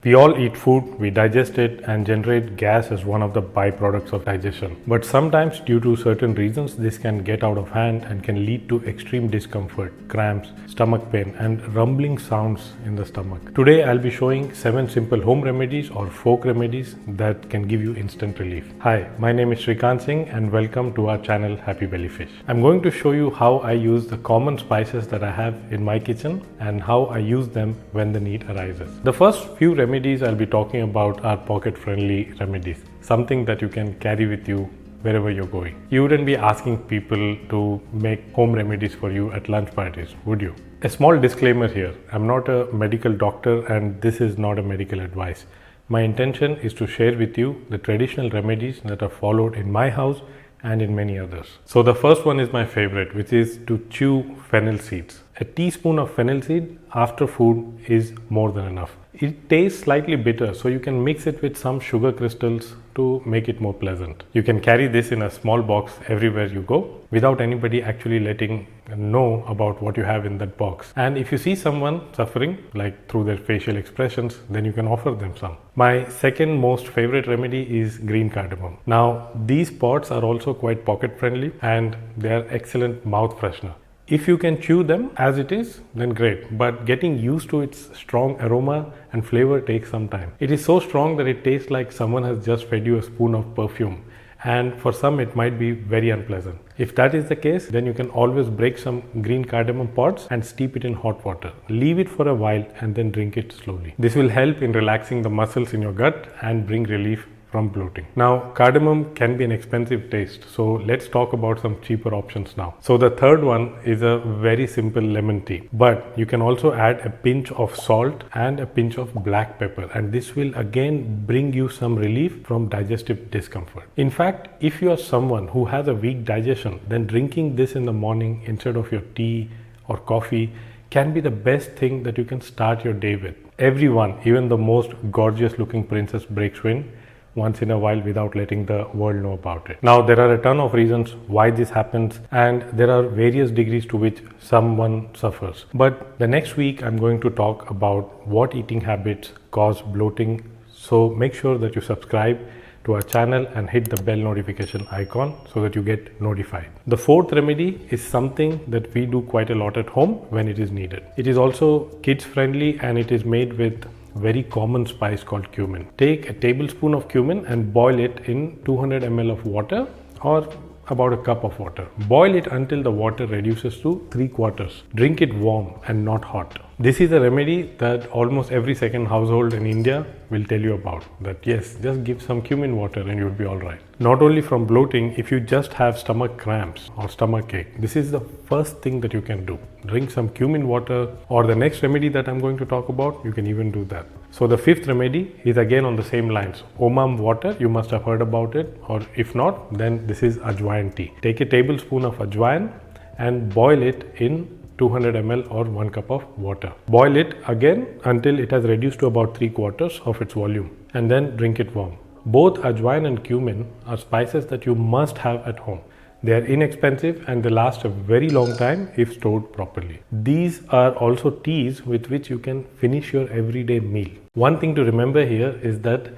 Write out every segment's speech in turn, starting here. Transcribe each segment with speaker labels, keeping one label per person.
Speaker 1: We all eat food, we digest it and generate gas as one of the byproducts of digestion. But sometimes due to certain reasons, this can get out of hand and can lead to extreme discomfort, cramps, stomach pain and rumbling sounds in the stomach. Today I'll be showing 7 simple home remedies or folk remedies that can give you instant relief. Hi, my name is Shrikant Singh and welcome to our channel Happy Bellyfish. I'm going to show you how I use the common spices that I have in my kitchen and how I use them when the need arises. The first few remedies I'll be talking about are pocket-friendly remedies, something that you can carry with you wherever you're going. You wouldn't be asking people to make home remedies for you at lunch parties, would you? A small disclaimer here, I'm not a medical doctor and this is not a medical advice. My intention is to share with you the traditional remedies that are followed in my house and in many others. So the first one is my favorite, which is to chew fennel seeds. A teaspoon of fennel seed after food is more than enough. It tastes slightly bitter, so you can mix it with some sugar crystals to make it more pleasant. You can carry this in a small box everywhere you go without anybody actually letting know about what you have in that box. And if you see someone suffering, like through their facial expressions, then you can offer them some. My second most favorite remedy is green cardamom. Now, these pods are also quite pocket friendly and they are excellent mouth freshener. If you can chew them as it is, then great, but getting used to its strong aroma and flavor takes some time. It is so strong that it tastes like someone has just fed you a spoon of perfume, and for some it might be very unpleasant. If that is the case, then you can always break some green cardamom pods and steep it in hot water. Leave it for a while and then drink it slowly. This will help in relaxing the muscles in your gut and bring relief from bloating. Now, cardamom can be an expensive taste, so let's talk about some cheaper options now. So the third one is a very simple lemon tea, but you can also add a pinch of salt and a pinch of black pepper, and this will again bring you some relief from digestive discomfort. In fact, if you are someone who has a weak digestion, then drinking this in the morning instead of your tea or coffee can be the best thing that you can start your day with. Everyone, even the most gorgeous looking princess, breaks wind once in a while without letting the world know about it. Now, there are a ton of reasons why this happens and there are various degrees to which someone suffers. But the next week I'm going to talk about what eating habits cause bloating. So make sure that you subscribe to our channel and hit the bell notification icon so that you get notified. The fourth remedy is something that we do quite a lot at home when it is needed. It is also kids friendly and it is made with very common spice called cumin. Take a tablespoon of cumin and boil it in 200 ml of water or about a cup of water. Boil it until the water reduces to 3/4. Drink it warm and not hot. This is a remedy that almost every second household in India will tell you about. That yes, just give some cumin water and you'll be alright. Not only from bloating, if you just have stomach cramps or stomach ache, this is the first thing that you can do. Drink some cumin water, or the next remedy that I'm going to talk about, you can even do that. So the fifth remedy is again on the same lines. Omam water, you must have heard about it, or if not, then this is Ajwain tea. Take a tablespoon of Ajwain and boil it in 200 ml or 1 cup of water. Boil it again until it has reduced to about 3/4 of its volume and then drink it warm. Both Ajwain and cumin are spices that you must have at home. They are inexpensive and they last a very long time if stored properly. These are also teas with which you can finish your everyday meal. One thing to remember here is that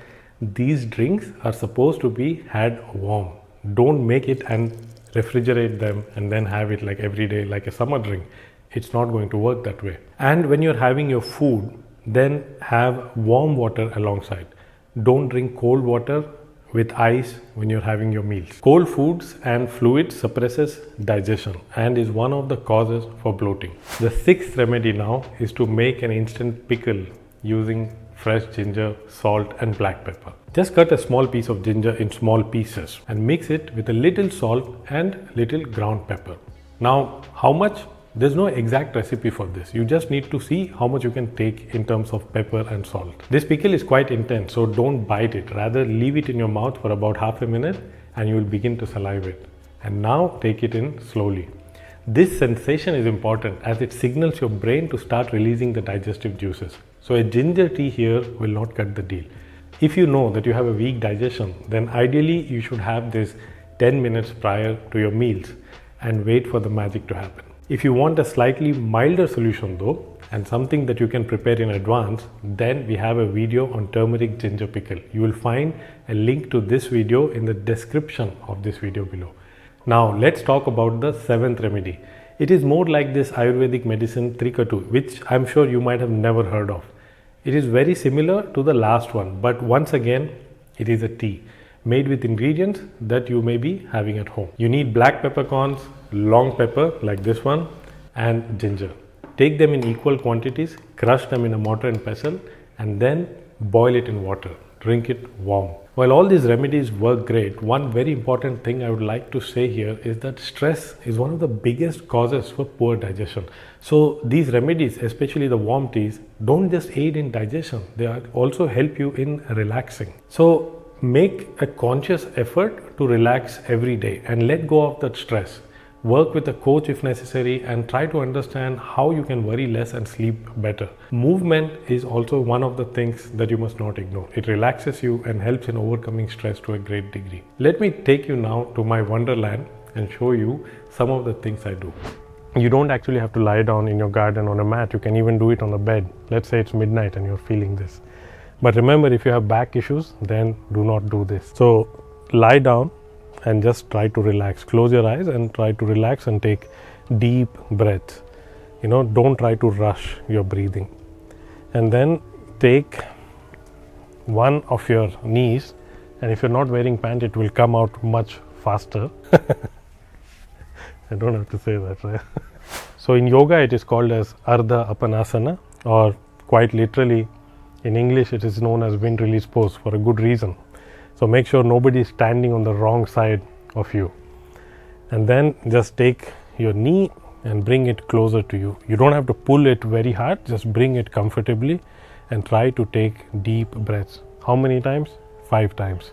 Speaker 1: these drinks are supposed to be had warm. Don't make it and refrigerate them and then have it like every day like a summer drink. It's not going to work that way. And when you're having your food, then have warm water alongside. Don't drink cold water with ice when you're having your meals. Cold foods and fluids suppresses digestion and is one of the causes for bloating. The sixth remedy now is to make an instant pickle using fresh ginger, salt and black pepper. Just cut a small piece of ginger in small pieces and mix it with a little salt and little ground pepper. Now, how much? There's no exact recipe for this. You just need to see how much you can take in terms of pepper and salt. This pickle is quite intense, so don't bite it. Rather, leave it in your mouth for about half a minute and you will begin to salivate. And now take it in slowly. This sensation is important as it signals your brain to start releasing the digestive juices. So a ginger tea here will not cut the deal. If you know that you have a weak digestion, then ideally you should have this 10 minutes prior to your meals and wait for the magic to happen. If you want a slightly milder solution though, and something that you can prepare in advance, then we have a video on turmeric ginger pickle. You will find a link to this video in the description of this video below. Now let's talk about the 7th remedy. It is more like this Ayurvedic medicine Trikatu, which I'm sure you might have never heard of. It is very similar to the last one, but once again, it is a tea made with ingredients that you may be having at home. You need black peppercorns, long pepper like this one, and ginger. Take them in equal quantities, crush them in a mortar and pestle, and then boil it in water. Drink it warm. While all these remedies work great, one very important thing I would like to say here is that stress is one of the biggest causes for poor digestion. So these remedies, especially the warm teas, don't just aid in digestion, they also help you in relaxing. So make a conscious effort to relax every day and let go of that stress. Work with a coach if necessary and try to understand how you can worry less and sleep better. Movement is also one of the things that you must not ignore. It relaxes you and helps in overcoming stress to a great degree. Let me take you now to my wonderland and show you some of the things I do. You don't actually have to lie down in your garden on a mat. You can even do it on a bed. Let's say it's midnight and you're feeling this. But remember, if you have back issues, then do not do this. So lie down and just try to relax. Close your eyes and try to relax and take deep breaths. Don't try to rush your breathing. And then take one of your knees, and if you're not wearing pants, it will come out much faster. I don't have to say that, right? So in yoga, it is called as Ardha Apanasana, or quite literally in English, it is known as wind release pose for a good reason. So make sure nobody is standing on the wrong side of you. And then just take your knee and bring it closer to you. You don't have to pull it very hard, just bring it comfortably and try to take deep breaths. How many times? 5 times.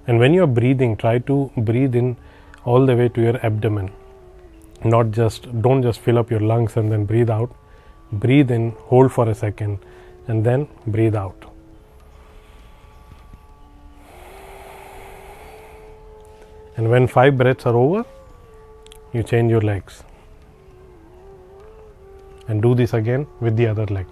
Speaker 1: And when you are breathing, try to breathe in all the way to your abdomen. Don't just fill up your lungs and then breathe out. Breathe in, hold for a second, and then breathe out. And when 5 breaths are over, you change your legs. And do this again with the other leg.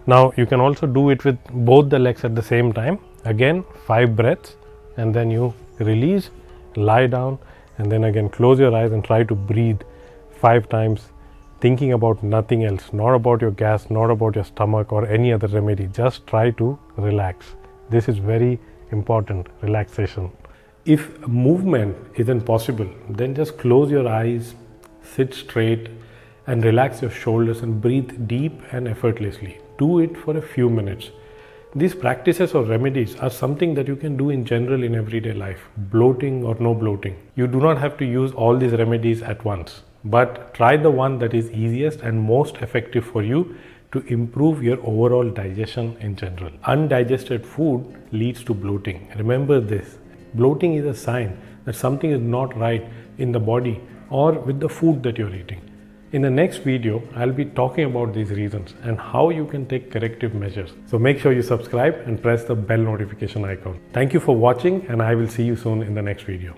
Speaker 1: Now you can also do it with both the legs at the same time. Again, 5 breaths, and then you release, lie down, and then again close your eyes and try to breathe 5 times, thinking about nothing else, not about your gas, not about your stomach or any other remedy. Just try to relax. This is very important, relaxation. If movement isn't possible, then just close your eyes, sit straight and relax your shoulders and breathe deep and effortlessly. Do it for a few minutes. These practices or remedies are something that you can do in general in everyday life, bloating or no bloating. You do not have to use all these remedies at once, but try the one that is easiest and most effective for you to improve your overall digestion in general. Undigested food leads to bloating. Remember this. Bloating is a sign that something is not right in the body or with the food that you're eating. In the next video, I'll be talking about these reasons and how you can take corrective measures. So make sure you subscribe and press the bell notification icon. Thank you for watching, and I will see you soon in the next video.